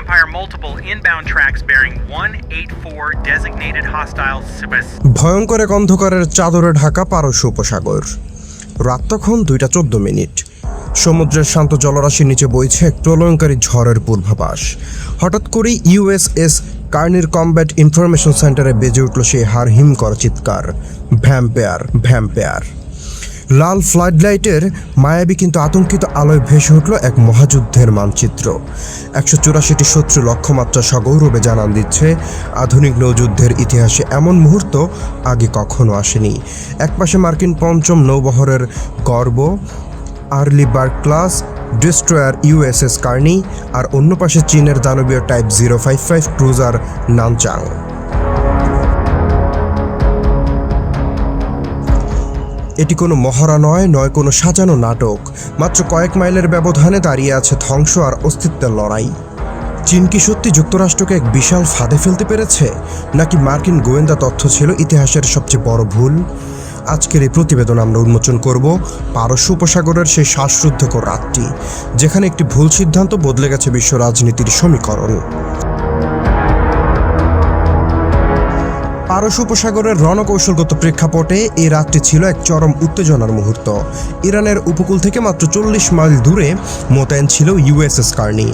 Empire multiple inbound tracks bearing 184 designated hostile civilians. ভয়ঙ্কর এক অন্ধকারের চাদরে ঢাকা পারস্য উপসাগর। রাত তখন 2:14। সমুদ্রের শান্ত জলরাশির নিচে বইছে এক প্রলয়ঙ্কারী ঝড়ের পূর্বাভাস। হঠাৎ করেই ইউএসএস কার্নির কমব্যাট ইনফরমেশন সেন্টারে বেজে উঠল সেই হাড়হিম করা চিৎকার, ভ্যাম্পায়ার ভ্যাম্পায়ার। লাল ফ্লাড লাইটের মায়াবী কিন্তু আতঙ্কিত আলোয় ভেসে উঠল এক মহাযুদ্ধের মানচিত্র। 184টি শত্রু লক্ষ্যমাত্রা সগৌরবে জানান দিচ্ছে আধুনিক নৌযুদ্ধের ইতিহাসে এমন মুহূর্ত আগে কখনো আসেনি। একপাশে মার্কিন পঞ্চম নৌবহরের গর্ব Arleigh Burke class destroyer USS Carney, আর অন্য পাশে চীনের দানবীয় টাইপ 055 ক্রুজার নানচাং। এটি কোনো মহড়া নয় কোনো সাজানো নাটক। মাত্র কয়েক মাইলের ব্যবধানে দাঁড়িয়ে আছে ধ্বংস আর অস্তিত্বের লড়াই। চীন কি সত্যি যুক্তরাষ্ট্রকে এক বিশাল ফাঁদে ফেলতে পেরেছে, নাকি মার্কিন গোয়েন্দা তথ্য ছিল ইতিহাসের সবচেয়ে বড় ভুল? আজকের এই প্রতিবেদন আমরা উন্মোচন করব পারস্য উপসাগরের সেই শ্বাসরুদ্ধকর রাতটি, যেখানে একটি ভুল সিদ্ধান্ত বদলে গেছে বিশ্ব রাজনীতির সমীকরণ। পারস্য উপসাগরের রণকৌশলগত প্রেক্ষাপটে এই রাতটি ছিল এক চরম উত্তেজনার মুহূর্ত। ইরানের উপকূল থেকে মাত্র 40 মাইল দূরে মোতায়েন ছিল ইউএসএস কার্নি।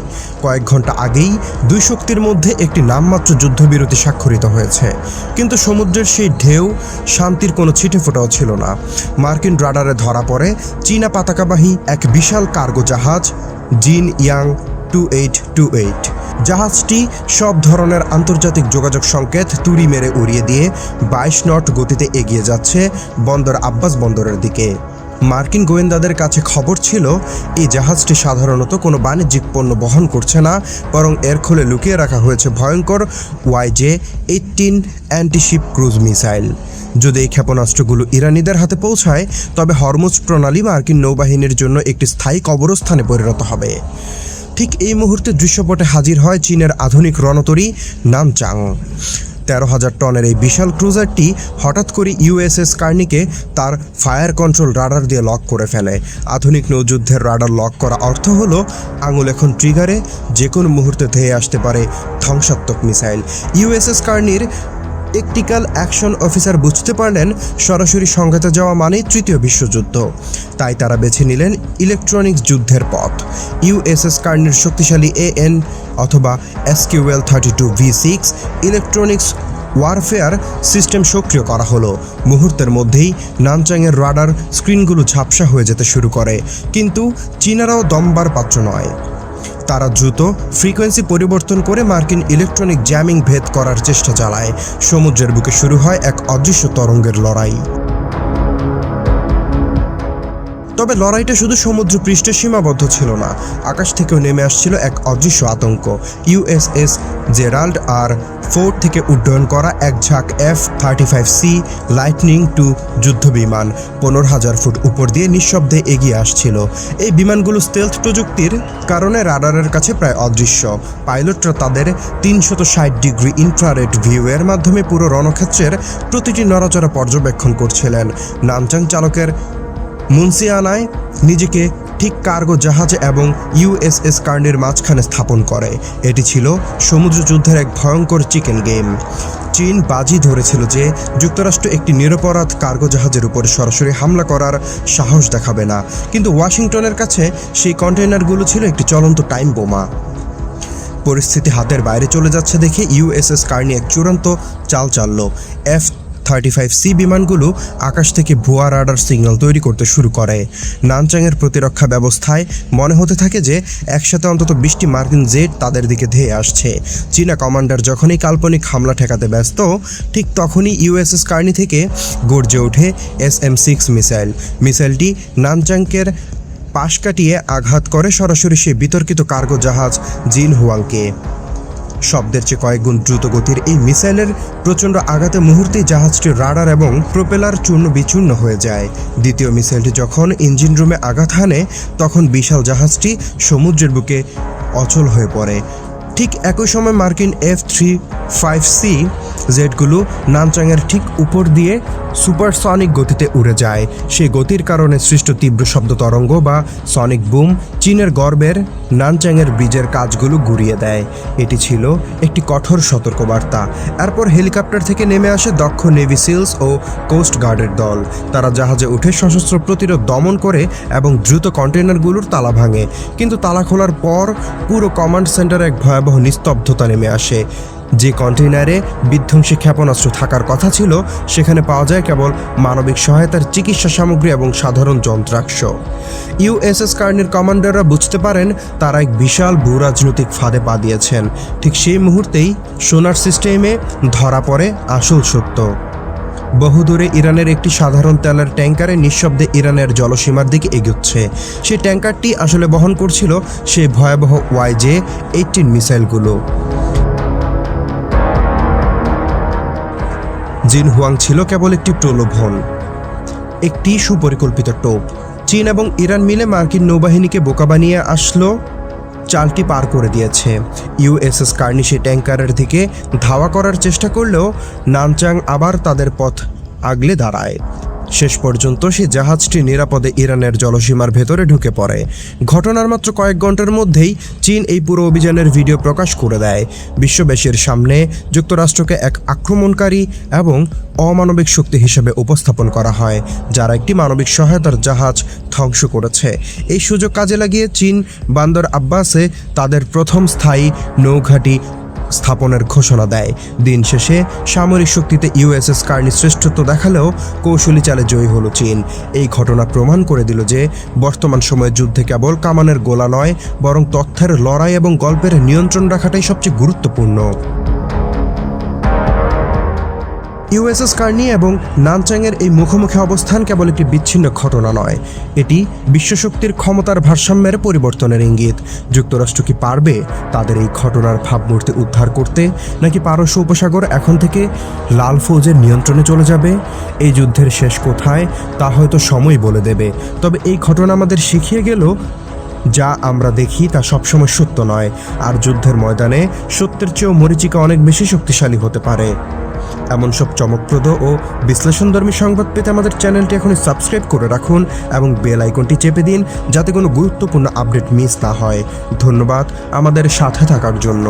কয়েক ঘন্টা আগেই দুই শক্তির মধ্যে একটি নামমাত্র যুদ্ধবিরতি স্বাক্ষরিত হয়েছে, কিন্তু সমুদ্রের সেই ঢেউ শান্তির কোনো ছিটেফোঁটাও ছিল না। মার্কিন রাডারে ধরা পড়ে চীনা পতাকাবাহী এক বিশাল কার্গো জাহাজ জিন ইয়াং 2828। জাহাজটি সব ধরনের আন্তর্জাতিক যোগাযোগ সংকেত তুড়ি মেরে উড়িয়ে দিয়ে 22 নট গতিতে এগিয়ে যাচ্ছে বন্দর আব্বাস বন্দরের দিকে। মার্কিন গোয়েন্দাদের কাছে খবর ছিল এই জাহাজটি সাধারণত কোনো বাণিজ্যিক পণ্য বহন করছে না, বরং এর খোলে লুকিয়ে রাখা হয়েছে ভয়ঙ্কর YJ-18 অ্যান্টিশিপ ক্রুজ মিসাইল। যদি এই ক্ষেপণাস্ত্রগুলো ইরানিদের হাতে পৌঁছায়, তবে হরমুজ প্রণালী মার্কিন নৌবাহিনীর জন্য একটি স্থায়ী কবরস্থানে পরিণত হবে। ঠিক এই মুহূর্তে দৃশ্যপটে হাজির হয় চীনের আধুনিক রণতরী নানচাং। 13,000 টনের এই বিশাল ক্রুজারটি হঠাৎ করে ইউএসএস কার্নিকে তার ফায়ার কন্ট্রোল রাডার দিয়ে লক করে ফেলে। আধুনিক নৌযুদ্ধের রাডার লক করা অর্থ হলো আঙুল এখন ট্রিগারে, যে কোনো মুহূর্তে ধেয়ে আসতে পারে ধ্বংসাত্মক মিসাইল। ইউএসএস কার্নির টেকটিক্যাল অ্যাকশন অফিসার বুঝতে পারলেন সরাসরি সংঘাতে যাওয়া মানেই তৃতীয় বিশ্বযুদ্ধ। তাই তারা বেছে নিলেন ইলেকট্রনিক্স যুদ্ধের পথ। ইউএসএস কার্নির শক্তিশালী AN অথবা SQL-32V6 ইলেকট্রনিক্স ওয়ারফেয়ার সিস্টেম সক্রিয় করা হলো। মুহূর্তের মধ্যেই নানচাংয়ের রাডার স্ক্রিনগুলো ঝাপসা হয়ে যেতে শুরু করে, কিন্তু চীনারাও দমবার পাত্র নয়। তারা দ্রুত ফ্রিকোয়েন্সি পরিবর্তন করে মার্কিন ইলেকট্রনিক জ্যামিং ভেদ করার চেষ্টা চালায়। সমুদ্রের বুকে শুরু হয় এক অদৃশ্য তরঙ্গের লড়াই। তবে লড়াইটা শুধু সমুদ্র পৃষ্ঠে সীমাবদ্ধ ছিল না, আকাশ থেকেও নেমে আসছিল এক অদৃশ্য আতঙ্ক। ইউএসএস জেরাল্ড আর ফোর্ট থেকে উড্ডয়ন করা এক ঝাঁক F-35C লাইটনিং টু যুদ্ধবিমান 15,000 ফুট উপর দিয়ে নিঃশব্দে এগিয়ে আসছিল। এই বিমানগুলো স্টেলথ প্রযুক্তির কারণে রাডারের কাছে প্রায় অদৃশ্য। পাইলটরা তাদের 360 ডিগ্রি ইনফ্রারেড ভিউয়ের মাধ্যমে পুরো রণক্ষেত্রের প্রতিটি নড়াচড়া পর্যবেক্ষণ করছিলেন। নানচাং চালকের মুন্সিয়ানায় নিজেকে ঠিক কার্গো জাহাজ এবং ইউএসএস কার্নির মাঝখানে স্থাপন করে। এটি ছিল সমুদ্র যুদ্ধের এক ভয়ঙ্কর চিকেন গেম। চীন বাজি ধরেছিল যে যুক্তরাষ্ট্র একটি নিরপরাধ কার্গো জাহাজের উপর সরাসরি হামলা করার সাহস দেখাবে না, কিন্তু ওয়াশিংটনের কাছে সেই কন্টেইনারগুলো ছিল একটি চলন্ত টাইম বোমা। পরিস্থিতি হাতের বাইরে চলে যাচ্ছে দেখে ইউএসএস কার্নি এক চূড়ান্ত চাল চালল। F-35C বিমানগুলো আকাশ থেকে ভুয়া রাডার সিগন্যাল তৈরি করতে শুরু করে। নানচাংয়ের প্রতিরক্ষা ব্যবস্থায় মনে হতে থাকে যে একসাথে অন্তত 20টি মার্কিন জেট তাদের দিকে ধেয়ে আসছে। চীনা কমান্ডার যখনই কাল্পনিক হামলা ঠেকাতে ব্যস্ত, ঠিক তখনই ইউএসএস কার্নি থেকে গর্জে ওঠে SM-6 মিসাইলটি নানচাংয়ের পাশ কাটিয়ে আঘাত করে সরাসরি সেই বিতর্কিত কার্গো জাহাজ জিন হুয়াংকে। শব্দের চেয়ে কয়েক গুণ দ্রুত গতির এই মিসাইলের প্রচণ্ড আঘাতে মুহূর্তেই জাহাজটির রাডার এবং প্রোপেলার চূর্ণ বিচূর্ণ হয়ে যায়। দ্বিতীয় মিসাইলটি যখন ইঞ্জিন রুমে আঘাত হানে, তখন বিশাল জাহাজটি সমুদ্রের বুকে অচল হয়ে পড়ে। ঠিক একই সময় মার্কিন F-3 5C জেটগুলো নানচাংয়ের ঠিক উপর দিয়ে সুপারসনিক গতিতে উড়ে যায়। সেই গতির কারণে সৃষ্ট তীব্র শব্দ তরঙ্গ বা সনিক বুম চীনের গর্বের নানচাংয়ের ব্রিজের কাজগুলো গুঁড়িয়ে দেয়। এটি ছিল একটি কঠোর সতর্কবার্তা। এরপর হেলিকপ্টার থেকে নেমে আসে দক্ষ নেভি সিলস ও কোস্ট গার্ডের দল। তারা জাহাজে উঠে সশস্ত্র প্রতিরোধ দমন করে এবং দ্রুত কন্টেইনারগুলোর তালা ভাঙে। কিন্তু তালা খোলার পর পুরো কমান্ড সেন্টারে এক ভয়াবহ নিস্তব্ধতা নেমে আসে। যে কন্টেইনারে বিধ্বংসী ক্ষেপণাস্ত্র থাকার কথা ছিল সেখানে পাওয়া যায় কেবল মানবিক সহায়তার চিকিৎসা সামগ্রী এবং সাধারণ যন্ত্রাংশ। ইউএসএস কার্নির কমান্ডাররা বুঝতে পারেন তারা এক বিশাল ভূরাজনৈতিক ফাঁদে পা দিয়েছেন। ঠিক সেই মুহূর্তেই সোনার সিস্টেমে ধরা পড়ে আসল সত্য। বহুদূরে ইরানের একটি সাধারণ তেলের ট্যাঙ্কারে নিঃশব্দে ইরানের জলসীমার দিকে এগোচ্ছে। সেই ট্যাঙ্কারটি আসলে বহন করছিল সেই ভয়াবহ YJ-18 মিসাইলগুলো। জিন হুয়াং ছিল কেবল একটি প্রলোভন, একটি সুপরিকল্পিত টোপ। চীন এবং ইরান মিলে মার্কিন নৌবাহিনীকে বোকা বানিয়ে আসলো, চালটি পার করে দিয়েছে। ইউএসএস কার্নি সেই ট্যাঙ্কারের দিকে ধাওয়া করার চেষ্টা করলেও নানচাং আবার তাদের পথ আগলে দাঁড়ায়। শেষ পর্যন্ত সেই জাহাজটি নিরাপদে ইরানের জলসীমার ভেতরে ঢুকে পড়ে। ঘটনার মাত্র কয়েক ঘন্টার মধ্যেই চীন এই পুরো অভিযানের ভিডিও প্রকাশ করে দেয়। বিশ্ববাসীর সামনে যুক্তরাষ্ট্রকে এক আক্রমণকারী এবং অমানবিক শক্তি হিসেবে উপস্থাপন করা হয়, যারা একটি মানবিক সহায়তার জাহাজ ধ্বংস করেছে। এই সুযোগ কাজে লাগিয়ে চীন বান্দর আব্বাসে তাদের প্রথম স্থায়ী নৌঘাঁটি স্থাপনের ঘোষণা দেয়। দিন শেষে সামরিক শক্তিতে ইউএসএস কার্নি শ্রেষ্ঠত্ব দেখালেও কৌশলী চালে জয়ী হলো চীন। এই ঘটনা প্রমাণ করে দিল যে বর্তমান সময়ে যুদ্ধে কেবল কামানের গোলা নয়, বরং তথ্যের লড়াই এবং গল্পের নিয়ন্ত্রণ রাখাটাই সবচেয়ে গুরুত্বপূর্ণ। ইউএসএস কার্নি এবং নানচাংয়ের এই মুখোমুখি অবস্থান কেবল একটি বিচ্ছিন্ন ঘটনা নয়, এটি বিশ্বশক্তির ক্ষমতার ভারসাম্যের পরিবর্তনের ইঙ্গিত। যুক্তরাষ্ট্র কি পারবে তাদের এই ঘটনার ভাবমূর্তি উদ্ধার করতে, নাকি পারস্য উপসাগর এখন থেকে লাল ফৌজের নিয়ন্ত্রণে চলে যাবে? এই যুদ্ধের শেষ কোথায় তা হয়তো সময় বলে দেবে। তবে এই ঘটনা আমাদের শিখিয়ে গেল, যা আমরা দেখি তা সবসময় সত্য নয়, আর যুদ্ধের ময়দানে সত্যের চেয়েও মরীচিকা অনেক বেশি শক্তিশালী হতে পারে। এমন সব চমকপ্রদ ও বিশ্লেষণধর্মী সংবাদ পেতে আমাদের চ্যানেলটি এখনই সাবস্ক্রাইব করে রাখুন এবং বেল আইকনটি চেপে দিন, যাতে কোনো গুরুত্বপূর্ণ আপডেট মিস না হয়। ধন্যবাদ আমাদের সাথে থাকার জন্য।